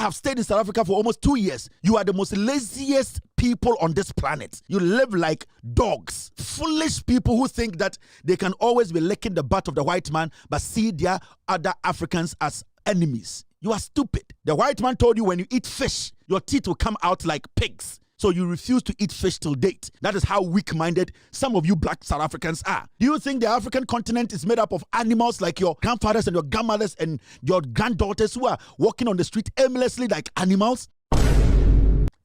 have stayed in South Africa for almost 2 years. You are the most laziest people on this planet. You live like dogs. Foolish people who think that they can always be licking the butt of the white man but see their other Africans as enemies. You are stupid. The white man told you when you eat fish, your teeth will come out like pigs. So you refuse to eat fish till date. That is how weak-minded some of you black South Africans are. Do you think the African continent is made up of animals like your grandfathers and your grandmothers and your granddaughters who are walking on the street aimlessly like animals?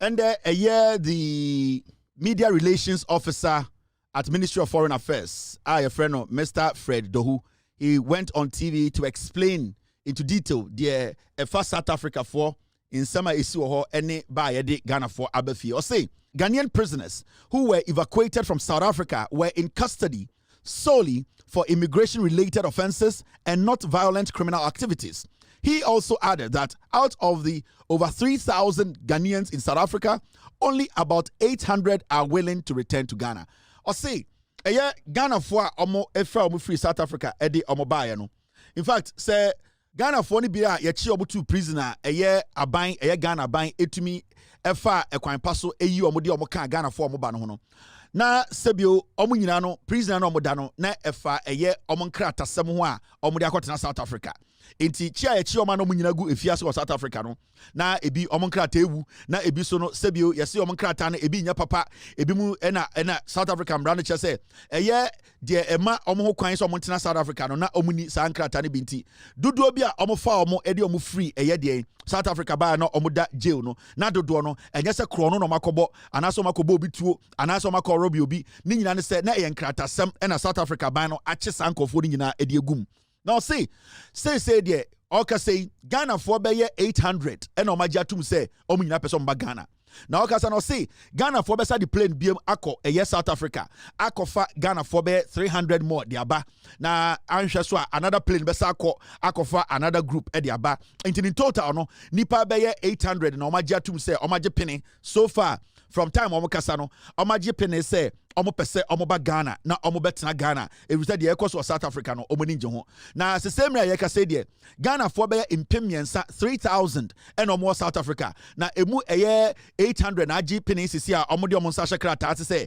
And a year, the media relations officer at Ministry of Foreign Affairs, a friend of Mr. Fred Dohu, he went on TV to explain into detail the first South Africa for in summer issue or any by Ghana for Abafi. Or say Ghanaian prisoners who were evacuated from South Africa were in custody solely for immigration-related offenses and not violent criminal activities. He also added that out of the over 3,000 Ghanaians in South Africa, only about 800 are willing to return to Ghana. Or say, Ghana for omo free South Africa edi omo baye no. In fact, say Ghana for ni bia ye chi omo two prisoner aban Ghana aban etumi efa ekwan paso eyi omo de omo kan Ghana for omo ba no ho no. Na sebio omo nyina no prisoner no omo da no na efa omo nkrata sem ho a omo de akotena South Africa. Inti chia echi oma no munyina gu efiase wa South Africa no na ebi omo nkrata ewu na ebi so no sebio yesi omo nkrata na ebi nya papa ebi mu ena South Africa brand che se de ema omo ho kwan so omo ntena South Africa no na omo ni sa nkrata ne binti dodo bi a omo fa omo ede omo free de South Africa ba no omo da jail no na dodo no enye se kro no makobo anaso makobo obi tuo anaso makoro bi obi ni nyina ne se na ye nkrata sem ena South Africa ba no ache sankofo ni nyina ede egum. Now say there, okay say Ghana for be 800 and omajatum say omunyina person ba Ghana. Now okay say no say Ghana for be sa the plane BM ako South Africa. Ako fa Ghana for be 300 more the aba. Na anhwe so another plane be sa ako fa another group the aba. In total no nipa be 800 na omajatum say omaje penny so far from time omokasa no omaje penny say omo pese omo ba Ghana na omo betena Ghana e said the course of South Africa no omo ninje ho na se same ya ka say there Ghana for be impemiensa 3,000 and omo South Africa na emu 800 na agi penny sisi a omo de omo nsa hwekra ta say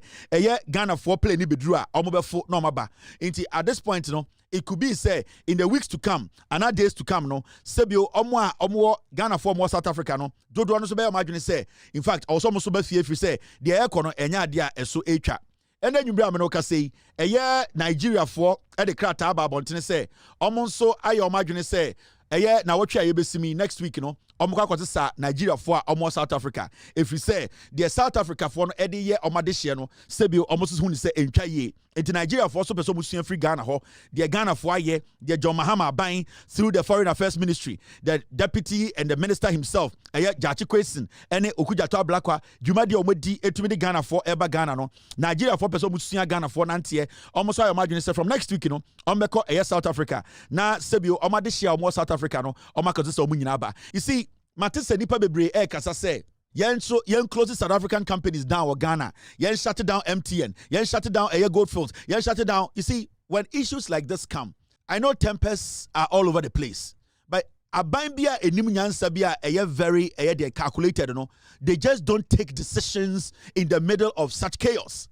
Ghana for play ni bedru a omo befo na omo ba nti at this point no it could be say in the weeks to come and our days to come no sebio omo Ghana for more South Africa no dodo no so be omadwene say in fact also mo so ba fie say the aircon no enya ade a eso etwa. And then you bring me no say Nigeria for the krata ba bontene say omonso ayo madwene say na wotwa yebesimi next week no omukwa kwotesa Nigeria for omo South Africa if you say the South Africa for no ede ye omade hye no sebi omoso hu ni say entwa ye enti Nigeria for so person musua free Ghana ho the Ghana for aye the John Mahama buying through the Foreign Affairs Ministry the deputy and the minister himself Jachi Kwesen ene Okujato Ablakwa dwuma de omodi etumi de Ghana for eba Ghana no Nigeria for person musua Ghana for nante omoso ayo madwene say from next week no ombeko South Africa na sebi omade hye omo South Africa no omakotesa omunyina ba you see Matisse nipa bebre kasa say yen close South African companies down or Ghana yen shut down MTN yen shut down Goldfields yen shut down. You see, when issues like this come, I know tempests are all over the place, but abambia enimnyansa bia very they calculated no they just don't take decisions in the middle of such chaos.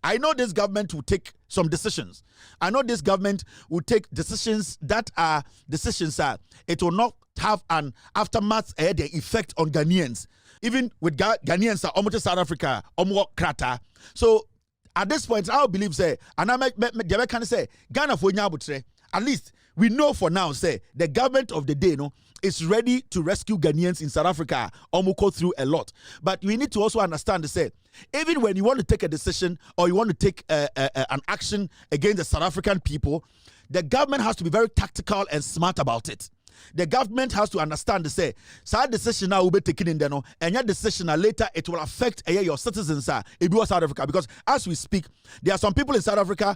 I know this government will take some decisions. I know this government will take decisions that are decisions that it will not have an aftermath the effect on Ghanaians. Even with Ghanaians are almost South Africa, almost krata. So at this point, I believe say, and I can say Ghana for nyabutre. At least we know for now, say the government of the day is ready to rescue Ghanaians in South Africa. Go through a lot, but we need to also understand to say, even when you want to take a decision or you want to take an action against the South African people, the government has to be very tactical and smart about it. The government has to understand to say, sad decision now will be taken in there, and your decision later it will affect your citizens in South Africa. Because as we speak, there are some people in South Africa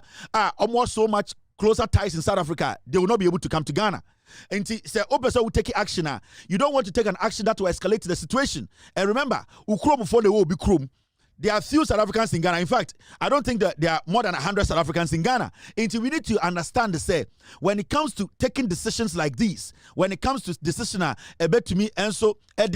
almost so much closer ties in South Africa, they will not be able to come to Ghana. And say, person will take action. You don't want to take an action that will escalate the situation. And remember, Ukrom for the will be Krum. There are few South Africans in Ghana. In fact, I don't think that there are more than 100 South Africans in Ghana. Until we need to understand the say, when it comes to taking decisions like these, when it comes to decision a bit to me, and so a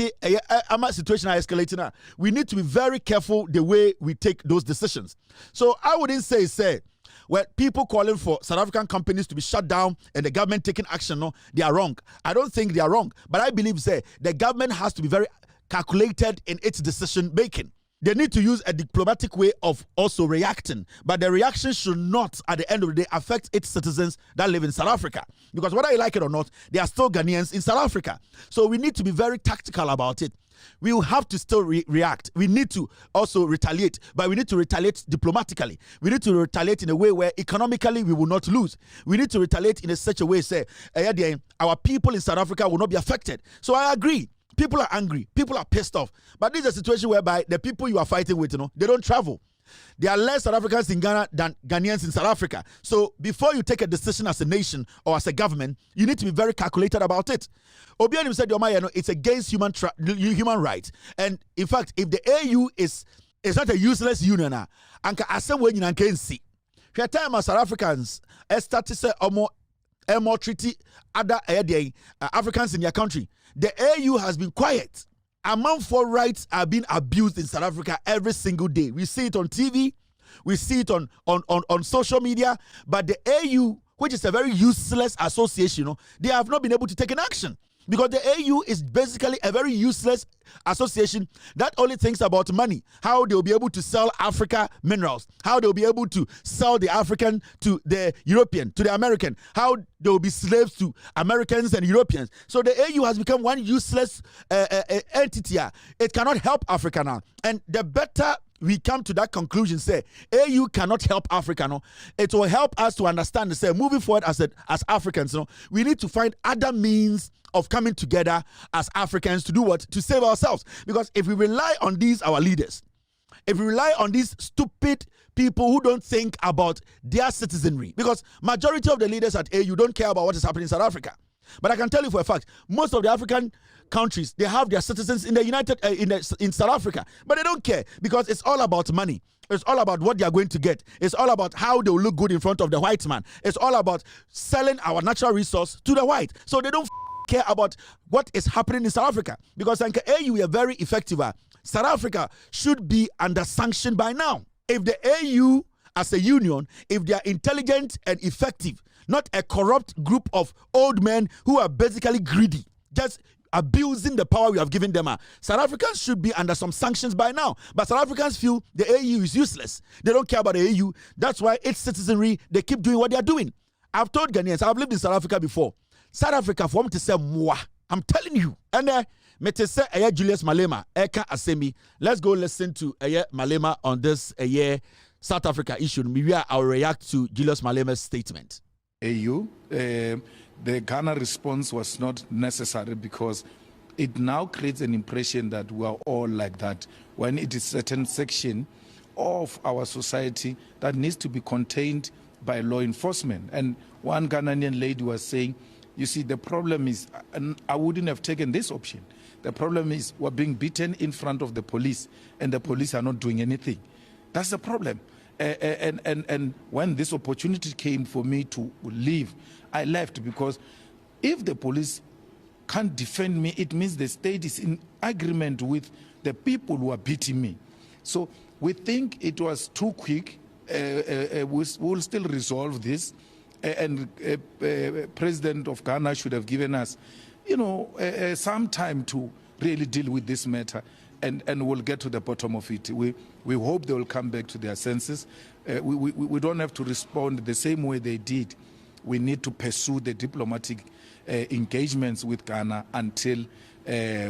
situation escalating, we need to be very careful the way we take those decisions. So I wouldn't say, well, people calling for South African companies to be shut down and the government taking action, no, they are wrong. I don't think they are wrong, but I believe, the government has to be very calculated in its decision making. They need to use a diplomatic way of also reacting, but the reaction should not, at the end of the day, affect its citizens that live in South Africa. Because whether you like it or not, they are still Ghanaians in South Africa. So we need to be very tactical about it. We will have to still react. We need to also retaliate, but we need to retaliate diplomatically. We need to retaliate in a way where economically we will not lose. We need to retaliate in such a way, our people in South Africa will not be affected. So I agree. People are angry. People are pissed off. But this is a situation whereby the people you are fighting with, they don't travel. There are less South Africans in Ghana than Ghanaians in South Africa. So before you take a decision as a nation or as a government, you need to be very calculated about it. Obianim said, it's against human rights. And in fact, if the AU is not a useless union, anka asem we nyina can see. Time as South Africans start to say more treaty other Africans in their country. The AU has been quiet. For rights are being abused in South Africa every single day. We see it on TV, we see it on social media, but the AU, which is a very useless association, they have not been able to take an action. Because the AU is basically a very useless association that only thinks about money, how they'll be able to sell Africa minerals, how they'll be able to sell the African to the European, to the American, how they'll be slaves to Americans and Europeans. So the AU has become one useless entity. It cannot help Africa now. And the better we come to that conclusion, AU cannot help Africa, it will help us to understand, moving forward as Africans, we need to find other means of coming together as Africans to do what? To save ourselves. Because if we rely on our leaders, if we rely on these stupid people who don't think about their citizenry, because majority of the leaders at AU don't care about what is happening in South Africa. But I can tell you for a fact, most of the African countries, they have their citizens in the in South Africa, but they don't care because it's all about money. It's all about what they are going to get. It's all about how they will look good in front of the white man. It's all about selling our natural resource to the white. So they don't care about what is happening in South Africa, because AU is very effective. South Africa should be under sanction by now. If the AU as a union, if they are intelligent and effective, not a corrupt group of old men who are basically greedy, just abusing the power we have given them, South Africans should be under some sanctions by now. But South Africans feel the AU is useless. They don't care about the AU. That's why its citizenry, they keep doing what they are doing. I've told Ghanaians, I've lived in South Africa before. South Africa, for me to say moi, I'm telling you. And me to say Julius Malema, Eka Asemi. Let's go listen to Malema on this South Africa issue. Maybe I'll react to Julius Malema's statement. AU, the Ghana response was not necessary because it now creates an impression that we are all like that, when it is a certain section of our society that needs to be contained by law enforcement. And one Ghanaian lady was saying, you see, the problem is, and I wouldn't have taken this option. The problem is we're being beaten in front of the police and the police are not doing anything. That's the problem. And when this opportunity came for me to leave, I left, because if the police can't defend me, it means the state is in agreement with the people who are beating me. So we think it was too quick. We'll still resolve this. And President of Ghana should have given us, some time to really deal with this matter, and we'll get to the bottom of it. We hope they will come back to their senses. We don't have to respond the same way they did. We need to pursue the diplomatic engagements with Ghana until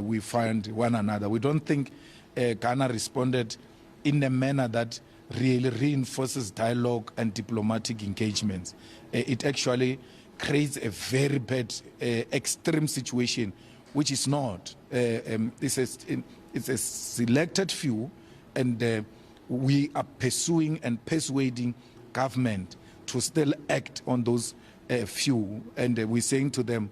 we find one another. We don't think Ghana responded in a manner that really reinforces dialogue and diplomatic engagements. It actually creates a very bad, extreme situation, which is not. It's a selected few, and we are pursuing and persuading government to still act on those few. And we're saying to them,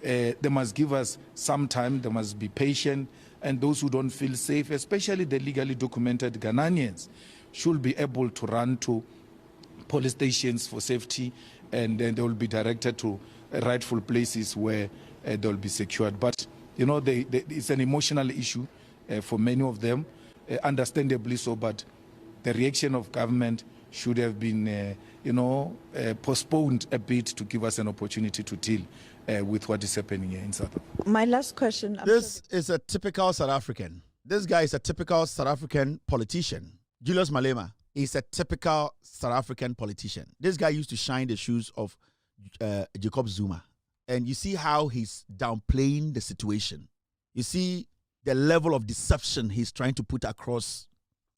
they must give us some time, they must be patient, and those who don't feel safe, especially the legally documented Ghanaians, should be able to run to police stations for safety, and then they will be directed to rightful places where they will be secured. But, you know, it's an emotional issue for many of them, understandably so, but the reaction of government should have been, postponed a bit to give us an opportunity to deal with what is happening here in South Africa. My last question. This is a typical South African. This guy is a typical South African politician. Julius Malema is a typical South African politician. This guy used to shine the shoes of Jacob Zuma. And you see how he's downplaying the situation. You see the level of deception he's trying to put across.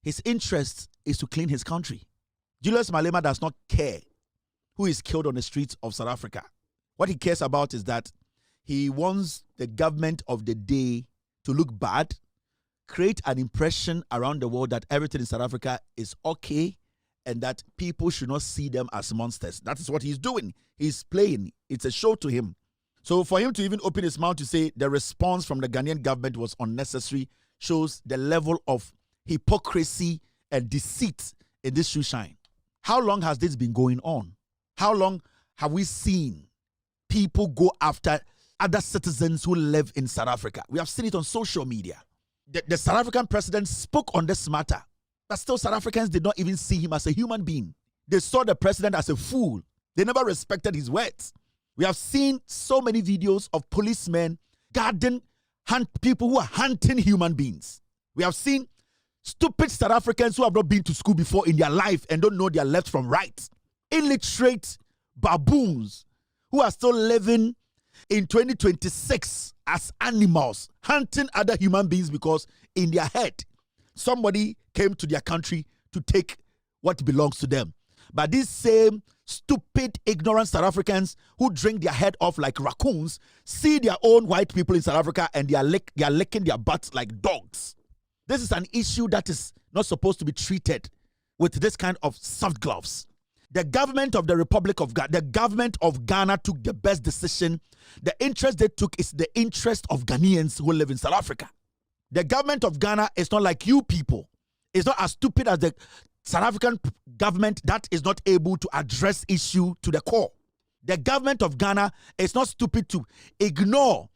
His interest is to clean his country. Julius Malema does not care who is killed on the streets of South Africa. What he cares about is that he wants the government of the day to look bad, create an impression around the world that everything in South Africa is okay and that people should not see them as monsters. That is what he's doing. He's playing. It's a show to him. So for him to even open his mouth to say the response from the Ghanaian government was unnecessary shows the level of hypocrisy and deceit in this shoe shine. How long has this been going on? How long have we seen people go after other citizens who live in South Africa? We have seen it on social media. The South African president spoke on this matter, but still South Africans did not even see him as a human being. They saw the president as a fool. They never respected his words. We have seen so many videos of policemen guarding people who are hunting human beings. We have seen stupid South Africans who have not been to school before in their life and don't know their left from right. Illiterate baboons who are still living in 2026 as animals, hunting other human beings because in their head, somebody came to their country to take what belongs to them. But these same stupid, ignorant South Africans who drink their head off like raccoons see their own white people in South Africa and they are licking their butts like dogs. This is an issue that is not supposed to be treated with this kind of soft gloves. The government of the Republic of Ghana, the government of Ghana took the best decision. The interest they took is the interest of Ghanaians who live in South Africa. The government of Ghana is not like you people. It's not as stupid as the South African government that is not able to address issue to the core. The government of Ghana is not stupid to ignore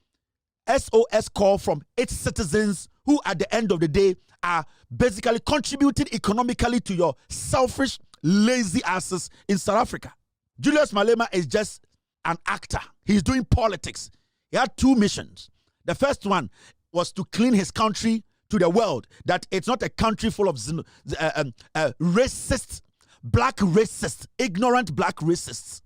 SOS call from its citizens who at the end of the day are basically contributing economically to your selfish, lazy asses in South Africa. Julius Malema is just an actor. He's doing politics. He had two missions. The first one was to clean his country to the world, that it's not a country full of racist, black racists, ignorant black racists.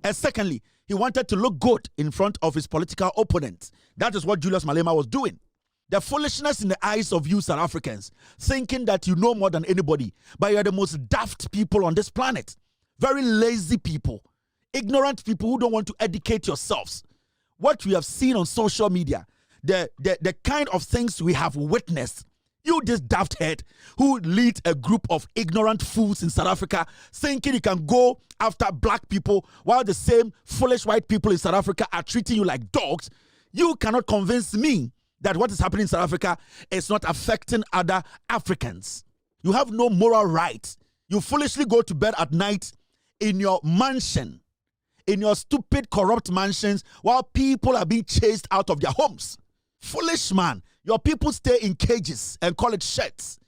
And secondly, he wanted to look good in front of his political opponents. That is what Julius Malema was doing. The foolishness in the eyes of you South Africans, thinking that you know more than anybody, but you are the most daft people on this planet. Very lazy people, ignorant people who don't want to educate yourselves. What we have seen on social media, the kind of things we have witnessed, you this daft head who lead a group of ignorant fools in South Africa thinking you can go after black people while the same foolish white people in South Africa are treating you like dogs. You cannot convince me that what is happening in South Africa is not affecting other Africans. You have no moral right. You foolishly go to bed at night in your mansion, in your stupid, corrupt mansions, while people are being chased out of their homes. Foolish man. Your people stay in cages and call it sheds.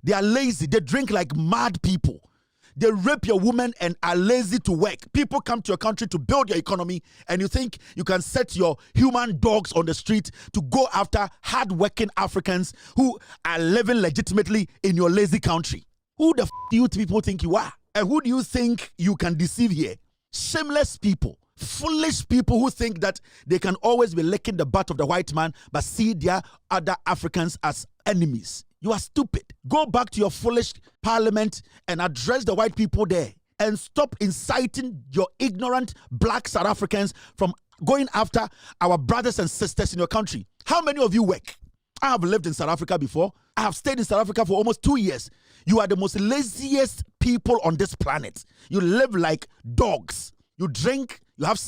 They are lazy. They drink like mad people. They rape your women and are lazy to work. People come to your country to build your economy, and you think you can set your human dogs on the street to go after hard-working Africans who are living legitimately in your lazy country. Who the do you people think you are? And who do you think you can deceive here? Shameless people. Foolish people who think that they can always be licking the butt of the white man but see their other Africans as enemies. You are stupid. Go back to your foolish parliament and address the white people there and stop inciting your ignorant black South Africans from going after our brothers and sisters in your country. How many of you work? I have lived in South Africa before. I have stayed in South Africa for almost 2 years. You are the most laziest people on this planet. You live like dogs. You drink, you have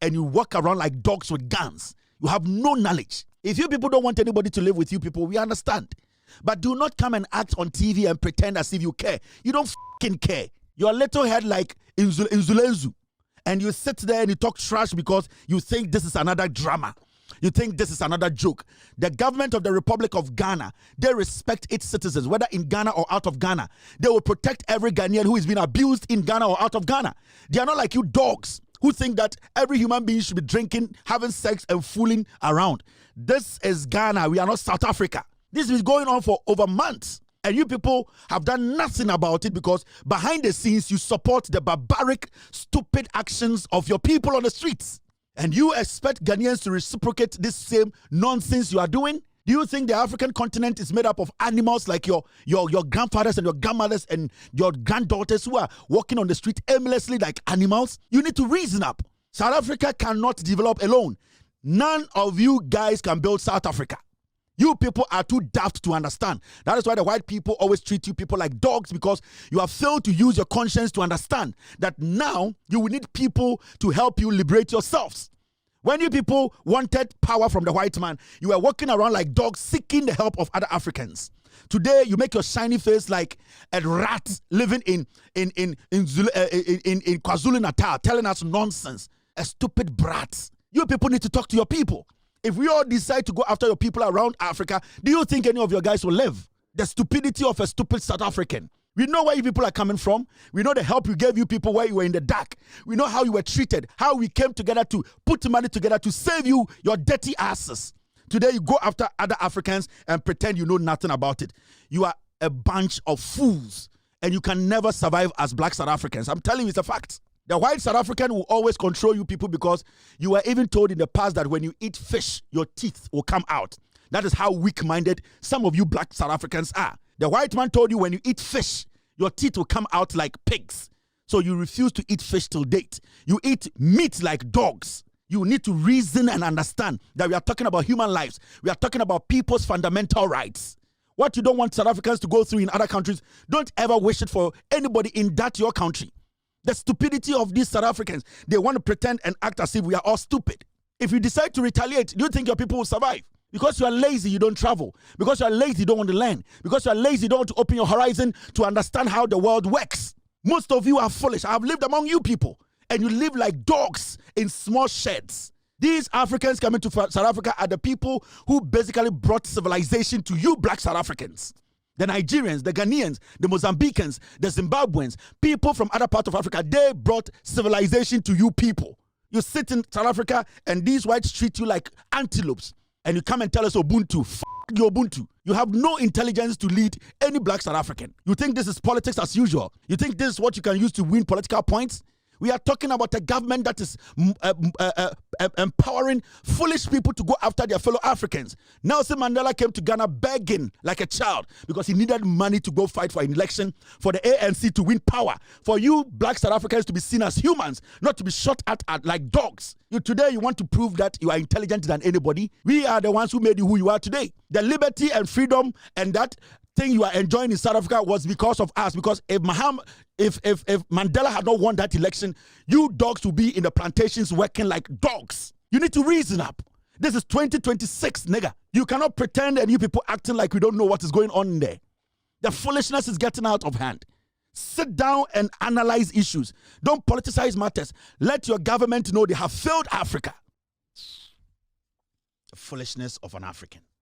and you walk around like dogs with guns. You have no knowledge. If you people don't want anybody to live with you people, we understand. But do not come and act on TV and pretend as if you care. You don't fucking care. Your little head like Inzulenzu. And you sit there and you talk trash because you think this is another drama. You think this is another joke. The government of the Republic of Ghana, they respect its citizens, whether in Ghana or out of Ghana. They will protect every Ghanaian who is being abused in Ghana or out of Ghana. They are not like you dogs who think that every human being should be drinking, having sex, and fooling around. This is Ghana. We are not South Africa. This is going on for over months. And you people have done nothing about it because behind the scenes, you support the barbaric, stupid actions of your people on the streets. And you expect Ghanaians to reciprocate this same nonsense you are doing? Do you think the African continent is made up of animals like your grandfathers and your grandmothers and your granddaughters who are walking on the street aimlessly like animals? You need to reason up. South Africa cannot develop alone. None of you guys can build South Africa. You people are too daft to understand. That is why the white people always treat you people like dogs, because you have failed to use your conscience to understand that now you will need people to help you liberate yourselves. When you people wanted power from the white man, you were walking around like dogs seeking the help of other Africans. Today, you make your shiny face like a rat living in KwaZulu-Natal, telling us nonsense. A stupid brat. You people need to talk to your people. If we all decide to go after your people around Africa, do you think any of your guys will live? The stupidity of a stupid South African. We know where you people are coming from. We know the help we gave you people where you were in the dark. We know how you were treated, how we came together to put money together to save you, your dirty asses. Today you go after other Africans and pretend you know nothing about it. You are a bunch of fools and you can never survive as black South Africans. I'm telling you, it's a fact. The white South African will always control you people because you were even told in the past that when you eat fish, your teeth will come out. That is how weak-minded some of you black South Africans are. The white man told you when you eat fish, your teeth will come out like pigs. So you refuse to eat fish till date. You eat meat like dogs. You need to reason and understand that we are talking about human lives. We are talking about people's fundamental rights. What you don't want South Africans to go through in other countries, don't ever wish it for anybody in that your country. The stupidity of these South Africans, they want to pretend and act as if we are all stupid. If you decide to retaliate, do you think your people will survive? Because you are lazy, you don't travel. Because you are lazy, you don't want to learn. Because you are lazy, you don't want to open your horizon to understand how the world works. Most of you are foolish. I have lived among you people, and you live like dogs in small sheds. These Africans coming to South Africa are the people who basically brought civilization to you black South Africans. The Nigerians, the Ghanaians, the Mozambicans, the Zimbabweans, people from other parts of Africa, they brought civilization to you people. You sit in South Africa and these whites treat you like antelopes. And you come and tell us Ubuntu. F*** your Ubuntu. You have no intelligence to lead any black South African. You think this is politics as usual? You think this is what you can use to win political points? We are talking about a government that is empowering foolish people to go after their fellow Africans. Nelson Mandela came to Ghana begging like a child because he needed money to go fight for an election, for the ANC to win power, for you black South Africans to be seen as humans, not to be shot at like dogs. Today you want to prove that you are intelligent than anybody. We are the ones who made you who you are today. The liberty and freedom and that thing you are enjoying in South Africa was because of us. Because if Mahama, if Mandela had not won that election, you dogs would be in the plantations working like dogs. You need to reason up. This is 2026, nigga. You cannot pretend and you people acting like we don't know what is going on in there. The foolishness is getting out of hand. Sit down and analyze issues. Don't politicize matters. Let your government know they have failed Africa. The foolishness of an African.